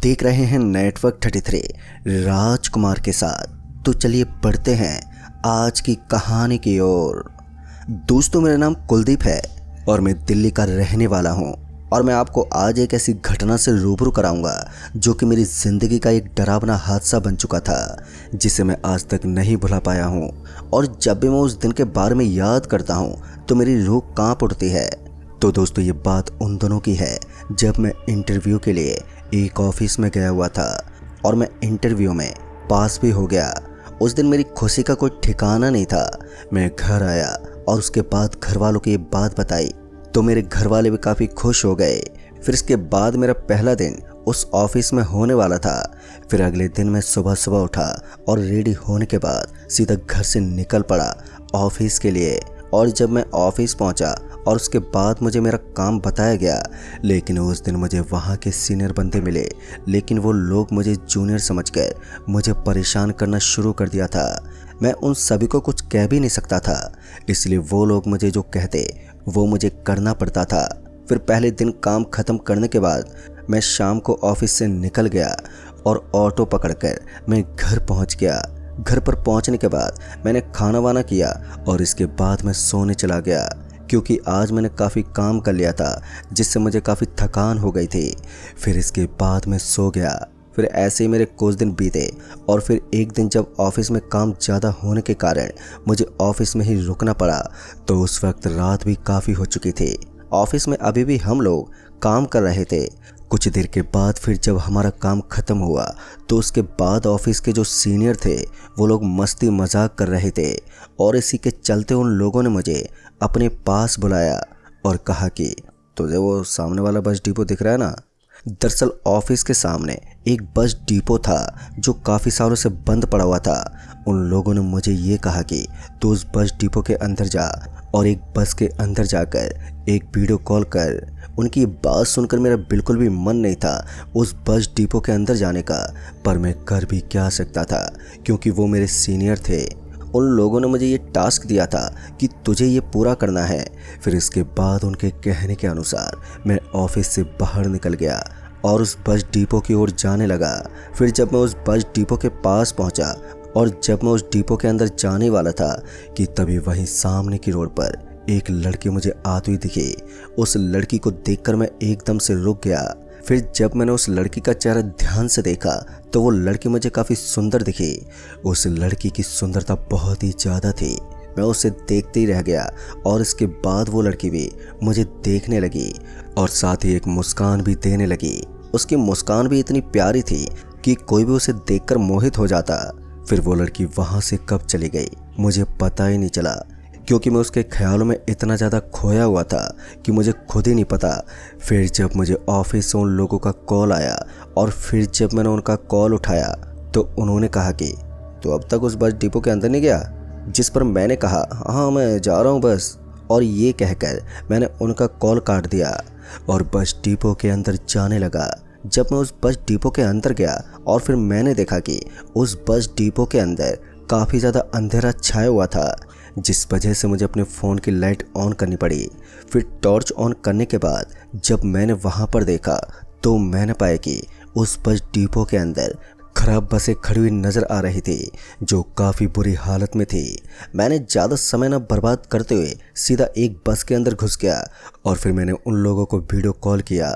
देख रहे हैं नेटवर्क 33 राजकुमार के साथ। तो चलिए बढ़ते हैं आज की कहानी की ओर। दोस्तों, मेरा नाम कुलदीप है और मैं दिल्ली का रहने वाला हूँ और मैं आपको आज एक ऐसी घटना से रूबरू कराऊंगा जो कि मेरी ज़िंदगी का एक डरावना हादसा बन चुका था, जिसे मैं आज तक नहीं भुला पाया हूँ। और जब भी मैं उस दिन के बारे में याद करता हूँ तो मेरी रूह कांप उठती है। तो दोस्तों, ये बात उन दिनों की है जब मैं इंटरव्यू के लिए एक ऑफिस में गया हुआ था और मैं इंटरव्यू में पास भी हो गया। उस दिन मेरी खुशी का कोई ठिकाना नहीं था। मैं घर आया और उसके बाद घर वालों को ये बात बताई तो मेरे घर वाले भी काफ़ी खुश हो गए। फिर इसके बाद मेरा पहला दिन उस ऑफिस में होने वाला था। फिर अगले दिन मैं सुबह सुबह उठा और रेडी होने के बाद सीधा घर से निकल पड़ा ऑफिस के लिए। और जब मैं ऑफिस पहुंचा और उसके बाद मुझे मेरा काम बताया गया, लेकिन उस दिन मुझे वहाँ के सीनियर बंदे मिले, लेकिन वो लोग मुझे जूनियर समझकर मुझे परेशान करना शुरू कर दिया था। मैं उन सभी को कुछ कह भी नहीं सकता था, इसलिए वो लोग मुझे जो कहते वो मुझे करना पड़ता था। फिर पहले दिन काम ख़त्म करने के बाद मैं शाम को ऑफिस से निकल गया और ऑटो पकड़कर मैं घर पहुँच गया। घर पर पहुंचने के बाद मैंने खाना वाना किया और इसके बाद मैं सोने चला गया, क्योंकि आज मैंने काफ़ी काम कर लिया था जिससे मुझे काफ़ी थकान हो गई थी। फिर इसके बाद मैं सो गया। फिर ऐसे ही मेरे कुछ दिन बीते और फिर एक दिन जब ऑफिस में काम ज़्यादा होने के कारण मुझे ऑफिस में ही रुकना पड़ा, तो उस वक्त रात भी काफ़ी हो चुकी थी। ऑफिस में अभी भी हम लोग काम कर रहे थे। कुछ देर के बाद फिर जब हमारा काम ख़त्म हुआ तो उसके बाद ऑफिस के जो सीनियर थे वो लोग मस्ती मजाक कर रहे थे और इसी के चलते उन लोगों ने मुझे अपने पास बुलाया और कहा कि तुझे वो सामने वाला बस डिपो दिख रहा है ना। दरअसल ऑफिस के सामने एक बस डिपो था जो काफ़ी सालों से बंद पड़ा हुआ था। उन लोगों ने मुझे ये कहा कि तू उस बस डिपो के अंदर जा और एक बस के अंदर जाकर एक वीडियो कॉल कर। उनकी ये बात सुनकर मेरा बिल्कुल भी मन नहीं था उस बस डिपो के अंदर जाने का, पर मैं कर भी क्या सकता था क्योंकि वो मेरे सीनियर थे। उन लोगों ने मुझे ये टास्क दिया था कि तुझे ये पूरा करना है। फिर इसके बाद उनके कहने के अनुसार मैं ऑफिस से बाहर निकल गया और उस बस डिपो की ओर जाने लगा। फिर जब मैं उस बस डिपो के पास पहुंचा और जब मैं उस डिपो के अंदर जाने वाला था कि तभी वहीं सामने की रोड पर एक लड़की मुझे आती हुई दिखी। उस लड़की को देखकर मैं एकदम से रुक गया। फिर जब मैंने उस लड़की का चेहरा ध्यान से देखा तो वो लड़की मुझे काफ़ी सुंदर दिखी। उस लड़की की सुंदरता बहुत ही ज़्यादा थी। मैं उसे देखते ही रह गया और इसके बाद वो लड़की भी मुझे देखने लगी और साथ ही एक मुस्कान भी देने लगी। उसकी मुस्कान भी इतनी प्यारी थी कि कोई भी उसे देखकर मोहित हो जाता। फिर वो लड़की वहाँ से कब चली गई मुझे पता ही नहीं चला, क्योंकि मैं उसके ख्यालों में इतना ज़्यादा खोया हुआ था कि मुझे खुद ही नहीं पता। फिर जब मुझे ऑफिस से उन लोगों का कॉल आया और फिर जब मैंने उनका कॉल उठाया तो उन्होंने कहा कि तो अब तक उस बस डिपो के अंदर नहीं गया, जिस पर मैंने कहा हाँ मैं जा रहा हूँ बस। और ये कहकर मैंने उनका कॉल काट दिया और बस डिपो के अंदर जाने लगा। जब मैं उस बस डिपो के अंदर गया और फिर मैंने देखा कि उस बस डिपो के अंदर काफ़ी ज़्यादा अंधेरा छाया हुआ था, जिस वजह से मुझे अपने फ़ोन की लाइट ऑन करनी पड़ी। फिर टॉर्च ऑन करने के बाद जब मैंने वहाँ पर देखा तो मैंने पाया कि उस बस डिपो के अंदर खराब बसें खड़ी हुई नज़र आ रही थी जो काफ़ी बुरी हालत में थी। मैंने ज़्यादा समय न बर्बाद करते हुए सीधा एक बस के अंदर घुस गया और फिर मैंने उन लोगों को वीडियो कॉल किया।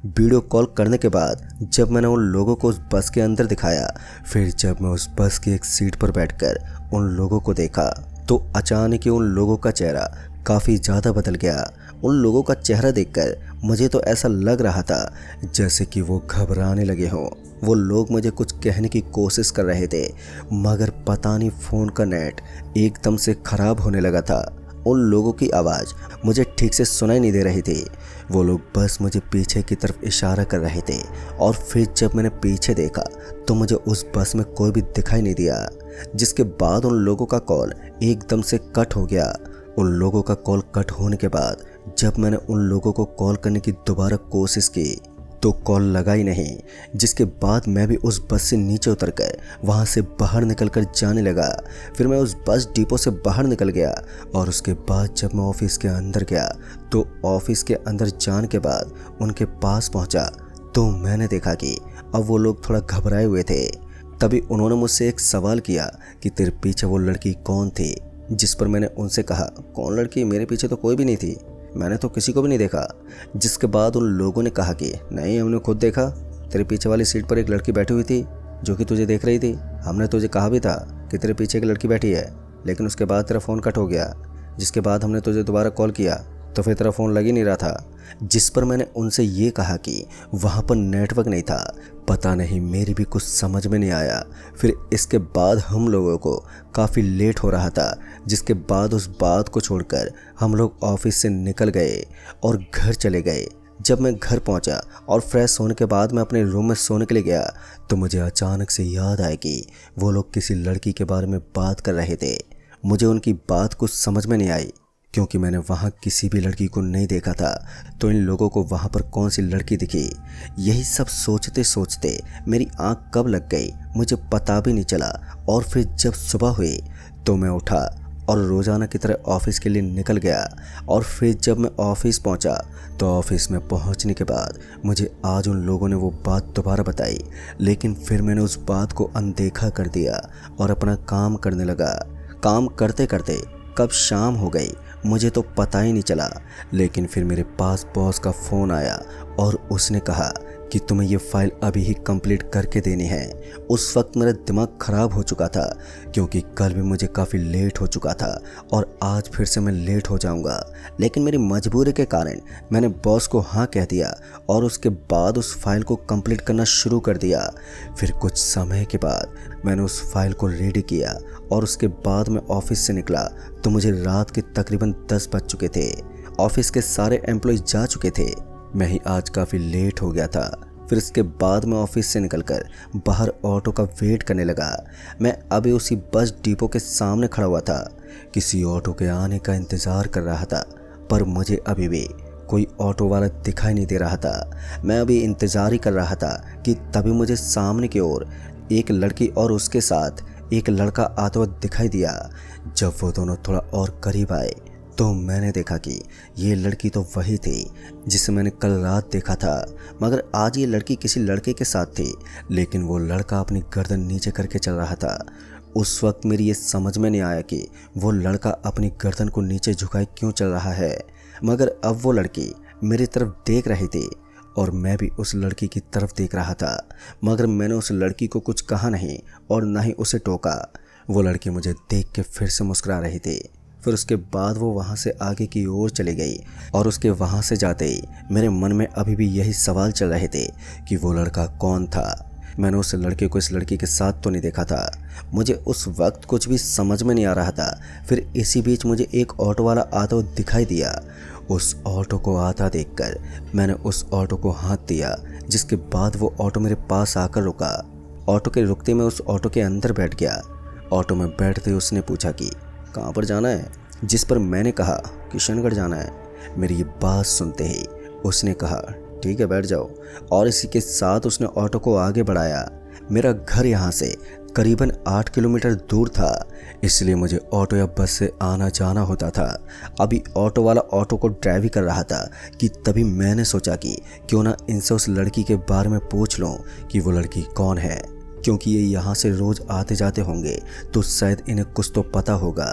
वीडियो कॉल करने के बाद जब मैंने उन लोगों को उस बस के अंदर दिखाया, फिर जब मैं उस बस की एक सीट पर बैठकर उन लोगों को देखा तो अचानक ही उन लोगों का चेहरा काफ़ी ज़्यादा बदल गया। उन लोगों का चेहरा देखकर मुझे तो ऐसा लग रहा था जैसे कि वो घबराने लगे हों। वो लोग मुझे कुछ कहने की कोशिश कर रहे थे, मगर पता नहीं फ़ोन का नेट एकदम से ख़राब होने लगा था। उन लोगों की आवाज़ मुझे ठीक से सुनाई नहीं दे रही थी। वो लोग बस मुझे पीछे की तरफ इशारा कर रहे थे और फिर जब मैंने पीछे देखा तो मुझे उस बस में कोई भी दिखाई नहीं दिया, जिसके बाद उन लोगों का कॉल एकदम से कट हो गया। उन लोगों का कॉल कट होने के बाद जब मैंने उन लोगों को कॉल करने की दोबारा कोशिश की तो कॉल लगा ही नहीं, जिसके बाद मैं भी उस बस से नीचे उतरकर वहाँ से बाहर निकलकर जाने लगा। फिर मैं उस बस डिपो से बाहर निकल गया और उसके बाद जब मैं ऑफिस के अंदर गया तो ऑफिस के अंदर जाने के बाद उनके पास पहुँचा तो मैंने देखा कि अब वो लोग थोड़ा घबराए हुए थे। तभी उन्होंने मुझसे एक सवाल किया कि तेरे पीछे वो लड़की कौन थी, जिस पर मैंने उनसे कहा, कौन लड़की, मेरे पीछे तो कोई भी नहीं थी, मैंने तो किसी को भी नहीं देखा। जिसके बाद उन लोगों ने कहा कि नहीं, हमने खुद देखा, तेरे पीछे वाली सीट पर एक लड़की बैठी हुई थी जो कि तुझे देख रही थी। हमने तुझे कहा भी था कि तेरे पीछे एक लड़की बैठी है, लेकिन उसके बाद तेरा फ़ोन कट हो गया। जिसके बाद हमने तुझे दोबारा कॉल किया तो फिर तेरा फ़ोन लग ही नहीं रहा था। जिस पर मैंने उनसे ये कहा कि वहाँ पर नेटवर्क नहीं था। पता नहीं, मेरी भी कुछ समझ में नहीं आया। फिर इसके बाद हम लोगों को काफ़ी लेट हो रहा था, जिसके बाद उस बात को छोड़कर हम लोग ऑफिस से निकल गए और घर चले गए। जब मैं घर पहुंचा और फ्रेश होने के बाद मैं अपने रूम में सोने के लिए गया तो मुझे अचानक से याद आया कि वो लोग किसी लड़की के बारे में बात कर रहे थे। मुझे उनकी बात कुछ समझ में नहीं आई, क्योंकि मैंने वहाँ किसी भी लड़की को नहीं देखा था। तो इन लोगों को वहाँ पर कौन सी लड़की दिखी, यही सब सोचते सोचते मेरी आँख कब लग गई मुझे पता भी नहीं चला। और फिर जब सुबह हुई तो मैं उठा और रोज़ाना की तरह ऑफिस के लिए निकल गया। और फिर जब मैं ऑफिस पहुंचा तो ऑफिस में पहुंचने के बाद मुझे आज उन लोगों ने वो बात दोबारा बताई, लेकिन फिर मैंने उस बात को अनदेखा कर दिया और अपना काम करने लगा। काम करते करते कब शाम हो गई मुझे तो पता ही नहीं चला। लेकिन फिर मेरे पास बॉस का फ़ोन आया और उसने कहा कि तुम्हें ये फ़ाइल अभी ही कंप्लीट करके देनी है। उस वक्त मेरा दिमाग ख़राब हो चुका था, क्योंकि कल भी मुझे काफ़ी लेट हो चुका था और आज फिर से मैं लेट हो जाऊंगा। लेकिन मेरी मजबूरी के कारण मैंने बॉस को हाँ कह दिया और उसके बाद उस फाइल को कंप्लीट करना शुरू कर दिया। फिर कुछ समय के बाद मैंने उस फाइल को रेडी किया और उसके बाद मैं ऑफिस से निकला तो मुझे रात के तकरीबन 10 बज चुके थे। ऑफिस के सारे एम्प्लॉय जा चुके थे, मैं ही आज काफ़ी लेट हो गया था। फिर इसके बाद मैं ऑफिस से निकलकर बाहर ऑटो का वेट करने लगा। मैं अभी उसी बस डिपो के सामने खड़ा हुआ था, किसी ऑटो के आने का इंतज़ार कर रहा था, पर मुझे अभी भी कोई ऑटो वाला दिखाई नहीं दे रहा था। मैं अभी इंतज़ार ही कर रहा था कि तभी मुझे सामने की ओर एक लड़की और उसके साथ एक लड़का आता हुआ दिखाई दिया। जब वो दोनों थोड़ा और करीब आए तो मैंने देखा कि ये लड़की तो वही थी जिसे मैंने कल रात देखा था, मगर आज ये लड़की किसी लड़के के साथ थी, लेकिन वो लड़का अपनी गर्दन नीचे करके चल रहा था। उस वक्त मेरी ये समझ में नहीं आया कि वो लड़का अपनी गर्दन को नीचे झुकाए क्यों चल रहा है, मगर अब वो लड़की मेरी तरफ देख रही थी और मैं भी उस लड़की की तरफ देख रहा था। मगर मैंने उस लड़की को कुछ कहा नहीं और ना ही उसे टोका। वो लड़की मुझे देख के फिर से मुस्कुरा रही थी। फिर उसके बाद वो वहाँ से आगे की ओर चली गई और उसके वहाँ से जाते ही मेरे मन में अभी भी यही सवाल चल रहे थे कि वो लड़का कौन था। मैंने उस लड़के को इस लड़की के साथ तो नहीं देखा था। मुझे उस वक्त कुछ भी समझ में नहीं आ रहा था। फिर इसी बीच मुझे एक ऑटो वाला आता हुआ दिखाई दिया। उस ऑटो को आता देखकर मैंने उस ऑटो को हाथ दिया, जिसके बाद वो ऑटो मेरे पास आकर रुका। ऑटो के रुकते मैं उस ऑटो के अंदर बैठ गया। ऑटो में बैठते उसने पूछा कि कहाँ पर जाना है, जिस पर मैंने कहा किशनगढ़ जाना है। मेरी ये बात सुनते ही उसने कहा ठीक है बैठ जाओ, और इसी के साथ उसने ऑटो को आगे बढ़ाया। मेरा घर यहाँ से करीबन 8 किलोमीटर दूर था, इसलिए मुझे ऑटो या बस से आना जाना होता था। अभी ऑटो वाला ऑटो को ड्राइव ही कर रहा था कि तभी मैंने सोचा कि क्यों ना इनसे उस लड़की के बारे में पूछ लूँ कि वो लड़की कौन है, क्योंकि ये यहाँ से रोज़ आते जाते होंगे तो शायद इन्हें कुछ तो पता होगा।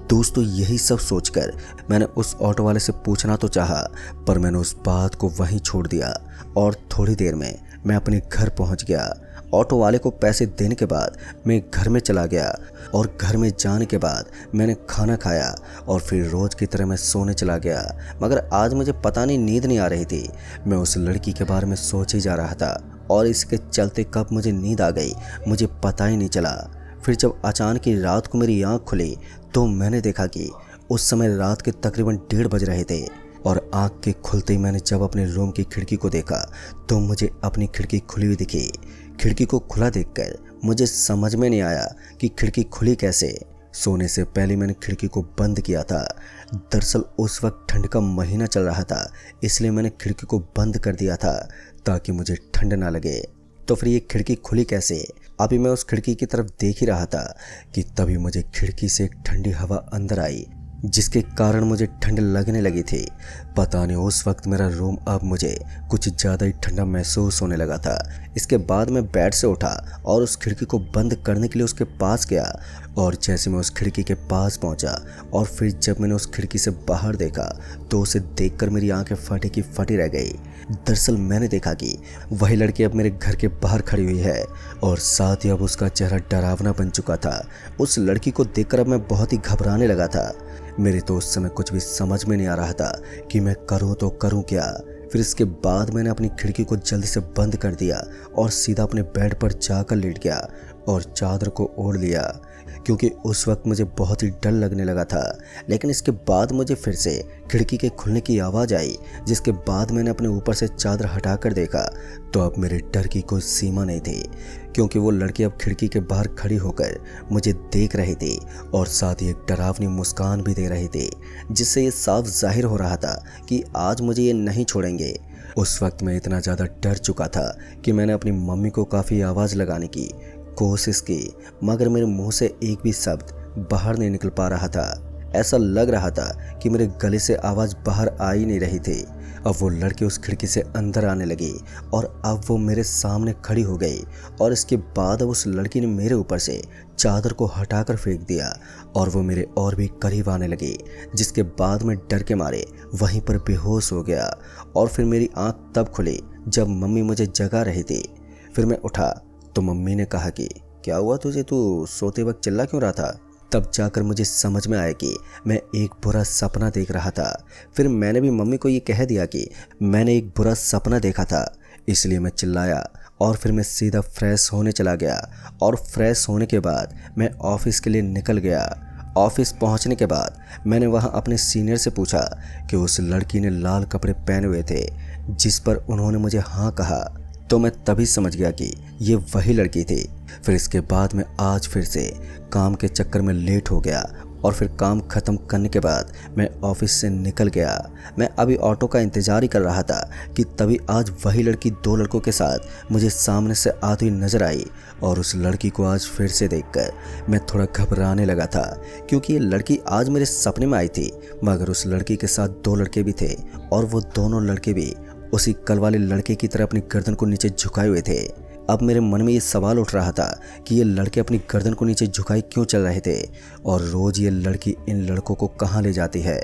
दोस्तों यही सब सोचकर मैंने उस ऑटो वाले से पूछना तो चाहा, पर मैंने उस बात को वहीं छोड़ दिया और थोड़ी देर में मैं अपने घर पहुँच गया। ऑटो वाले को पैसे देने के बाद मैं घर में चला गया और घर में जाने के बाद मैंने खाना खाया और फिर रोज़ की तरह मैं सोने चला गया। मगर आज मुझे पता नहीं नींद नहीं आ रही थी। मैं उस लड़की के बारे में सोच ही जा रहा था और इसके चलते कब मुझे नींद आ गई मुझे पता ही नहीं चला। फिर जब अचानक ही रात को मेरी आँख खुली तो मैंने देखा कि उस समय रात के तकरीबन 1:30 बज रहे थे और आँख के खुलते ही मैंने जब अपने रूम की खिड़की को देखा तो मुझे अपनी खिड़की खुली हुई दिखी। खिड़की को खुला देखकर मुझे समझ में नहीं आया कि खिड़की खुली कैसे। सोने से पहले मैंने खिड़की को बंद किया था। दरअसल उस वक्त ठंड का महीना चल रहा था, इसलिए मैंने खिड़की को बंद कर दिया था ताकि मुझे ठंड ना लगे। तो फिर ये खिड़की खुली कैसे? अभी मैं उस खिड़की की तरफ देख ही रहा था कि तभी मुझे खिड़की से एक ठंडी हवा अंदर आई जिसके कारण मुझे ठंड लगने लगी थी। पता नहीं उस वक्त मेरा रूम अब मुझे कुछ ज़्यादा ही ठंडा महसूस होने लगा था। इसके बाद मैं बेड से उठा और उस खिड़की को बंद करने के लिए उसके पास गया, और जैसे मैं उस खिड़की के पास पहुंचा और फिर जब मैंने उस खिड़की से बाहर देखा तो उसे देखकर मेरी आंखें फटी की फटी रह गई। दरअसल मैंने देखा कि वही लड़की अब मेरे घर के बाहर खड़ी हुई है, और साथ ही अब उसका चेहरा डरावना बन चुका था। उस लड़की को देखकर अब मैं बहुत ही घबराने लगा था। मेरे तो उस समय कुछ भी समझ में नहीं आ रहा था कि मैं करूँ तो करूँ क्या। फिर इसके बाद मैंने अपनी खिड़की को जल्दी से बंद कर दिया और सीधा अपने बेड पर जाकर लेट गया और चादर को ओढ़ लिया, क्योंकि उस वक्त मुझे बहुत ही डर लगने लगा था। लेकिन इसके बाद मुझे फिर से खिड़की के खुलने की आवाज़ आई, जिसके बाद मैंने अपने ऊपर से चादर हटाकर देखा तो अब मेरे डर की कोई सीमा नहीं थी, क्योंकि वो लड़की अब खिड़की के बाहर खड़ी होकर मुझे देख रही थी और साथ ही एक डरावनी मुस्कान भी दे रही थी, जिससे ये साफ जाहिर हो रहा था कि आज मुझे ये नहीं छोड़ेंगे। उस वक्त मैं इतना ज़्यादा डर चुका था कि मैंने अपनी मम्मी को काफ़ी आवाज़ लगाने की कोशिश की, मगर मेरे मुंह से एक भी शब्द बाहर नहीं निकल पा रहा था। ऐसा लग रहा था कि मेरे गले से आवाज़ बाहर आ ही नहीं रही थी। अब वो लड़की उस खिड़की से अंदर आने लगी और अब वो मेरे सामने खड़ी हो गई, और इसके बाद अब उस लड़की ने मेरे ऊपर से चादर को हटाकर फेंक दिया और वो मेरे और भी करीब आने लगी, जिसके बाद मैं डर के मारे वहीं पर बेहोश हो गया। और फिर मेरी आंख तब खुली जब मम्मी मुझे जगा रही थी। फिर मैं उठा तो मम्मी ने कहा कि क्या हुआ तुझे, तू सोते वक्त चिल्ला क्यों रहा था। तब जाकर मुझे समझ में आया कि मैं एक बुरा सपना देख रहा था। फिर मैंने भी मम्मी को ये कह दिया कि मैंने एक बुरा सपना देखा था, इसलिए मैं चिल्लाया। और फिर मैं सीधा फ्रेश होने चला गया, और फ्रेश होने के बाद मैं ऑफिस के लिए निकल गया। ऑफिस पहुंचने के बाद मैंने वहां अपने सीनियर से पूछा कि उस लड़की ने लाल कपड़े पहने हुए थे, जिस पर उन्होंने मुझे हाँ कहा। तो मैं तभी समझ गया कि ये वही लड़की थी। फिर इसके बाद मैं आज फिर से काम के चक्कर में लेट हो गया, और फिर काम ख़त्म करने के बाद मैं ऑफिस से निकल गया। मैं अभी ऑटो का इंतज़ार ही कर रहा था कि तभी आज वही लड़की दो लड़कों के साथ मुझे सामने से आती हुई नज़र आई, और उस लड़की को आज फिर से देखकर मैं थोड़ा घबराने लगा था, क्योंकि ये लड़की आज मेरे सपने में आई थी, मगर उस लड़की के साथ दो लड़के भी थे, और वो दोनों लड़के भी उसी कल वाले लड़के की तरह अपनी गर्दन को नीचे झुकाए हुए थे। अब मेरे मन में ये सवाल उठ रहा था कि ये लड़के अपनी गर्दन को नीचे झुकाए क्यों चल रहे थे, और रोज़ ये लड़की इन लड़कों को कहाँ ले जाती है।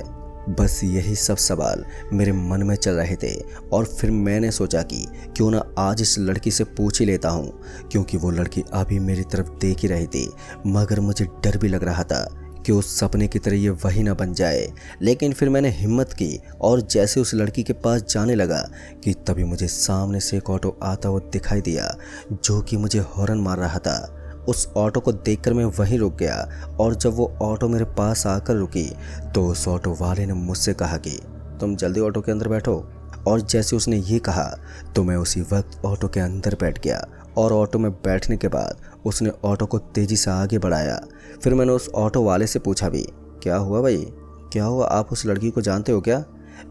बस यही सब सवाल मेरे मन में चल रहे थे, और फिर मैंने सोचा कि क्यों ना आज इस लड़की से पूछ ही लेता हूँ, क्योंकि वो लड़की अभी मेरी तरफ देख ही रही थी। मगर मुझे डर भी लग रहा था कि उस सपने की तरह ये वही ना बन जाए। लेकिन फिर मैंने हिम्मत की और जैसे उस लड़की के पास जाने लगा कि तभी मुझे सामने से एक ऑटो आता हुआ दिखाई दिया, जो कि मुझे हॉर्न मार रहा था। उस ऑटो को देखकर मैं वहीं रुक गया, और जब वो ऑटो मेरे पास आकर रुकी तो उस ऑटो वाले ने मुझसे कहा कि तुम जल्दी ऑटो के अंदर बैठो। और जैसे उसने ये कहा तो मैं उसी वक्त ऑटो के अंदर बैठ गया, और ऑटो में बैठने के बाद उसने ऑटो को तेज़ी से आगे बढ़ाया। फिर मैंने उस ऑटो वाले से पूछा भी, क्या हुआ भाई, क्या हुआ, आप उस लड़की को जानते हो क्या।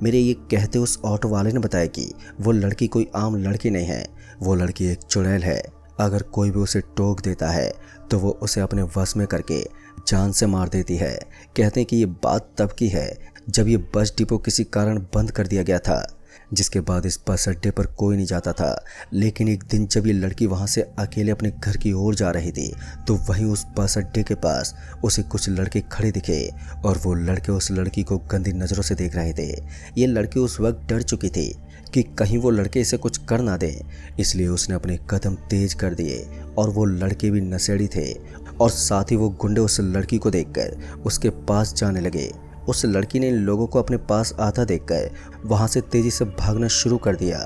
मेरे ये कहते उस ऑटो वाले ने बताया कि वो लड़की कोई आम लड़की नहीं है, वो लड़की एक चुड़ैल है। अगर कोई भी उसे टोक देता है तो वो उसे अपने वश में करके जान से मार देती है। कहते हैं कि ये बात तब की है जब ये बस डिपो किसी कारण बंद कर दिया गया था, जिसके बाद इस बस अड्डे पर कोई नहीं जाता था। लेकिन एक दिन जब ये लड़की वहाँ से अकेले अपने घर की ओर जा रही थी तो वहीं उस बस अड्डे के पास उसे कुछ लड़के खड़े दिखे, और वो लड़के उस लड़की को गंदी नज़रों से देख रहे थे। ये लड़की उस वक्त डर चुकी थी कि कहीं वो लड़के इसे कुछ कर ना दें, इसलिए उसने अपने कदम तेज कर दिए, और वो लड़के भी नशेड़ी थे, और साथ ही वो गुंडे उस लड़की को देखकर उसके पास जाने लगे। उस लड़की ने इन लोगों को अपने पास आता देखकर वहां से तेजी से भागना शुरू कर दिया,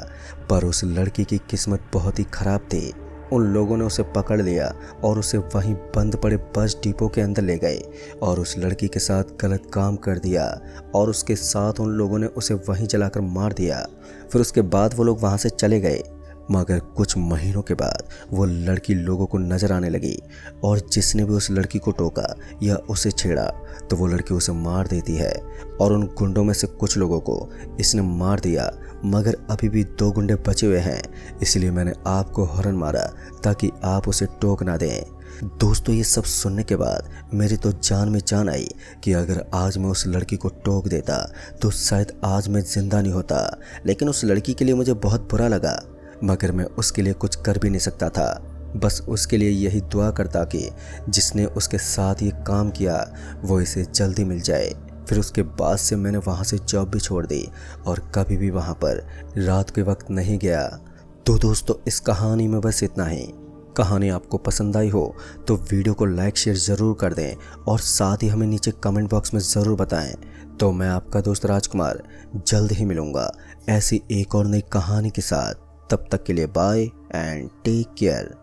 पर उस लड़की की किस्मत बहुत ही खराब थी। उन लोगों ने उसे पकड़ लिया और उसे वहीं बंद पड़े बस डिपो के अंदर ले गए, और उस लड़की के साथ गलत काम कर दिया, और उसके साथ उन लोगों ने उसे वहीं जलाकर मार दिया। फिर उसके बाद वो लोग वहां से चले गए। मगर कुछ महीनों के बाद वो लड़की लोगों को नजर आने लगी, और जिसने भी उस लड़की को टोका या उसे छेड़ा तो वो लड़की उसे मार देती है, और उन गुंडों में से कुछ लोगों को इसने मार दिया। मगर अभी भी 2 गुंडे बचे हुए हैं, इसलिए मैंने आपको हॉर्न मारा ताकि आप उसे टोक ना दें। दोस्तों ये सब सुनने के बाद मेरी तो जान में जान आई कि अगर आज मैं उस लड़की को टोक देता तो शायद आज मैं जिंदा नहीं होता। लेकिन उस लड़की के लिए मुझे बहुत बुरा लगा, मगर मैं उसके लिए कुछ कर भी नहीं सकता था। बस उसके लिए यही दुआ करता कि जिसने उसके साथ ये काम किया वो इसे जल्दी मिल जाए। फिर उसके बाद से मैंने वहाँ से जॉब भी छोड़ दी और कभी भी वहाँ पर रात के वक्त नहीं गया। तो दोस्तों इस कहानी में बस इतना ही। कहानी आपको पसंद आई हो तो वीडियो को लाइक शेयर ज़रूर कर दें और साथ ही हमें नीचे कमेंट बॉक्स में ज़रूर बताएं। तो मैं आपका दोस्त राजकुमार जल्द ही मिलूँगा ऐसी एक और नई कहानी के साथ। तब तक के लिए बाय एंड टेक केयर।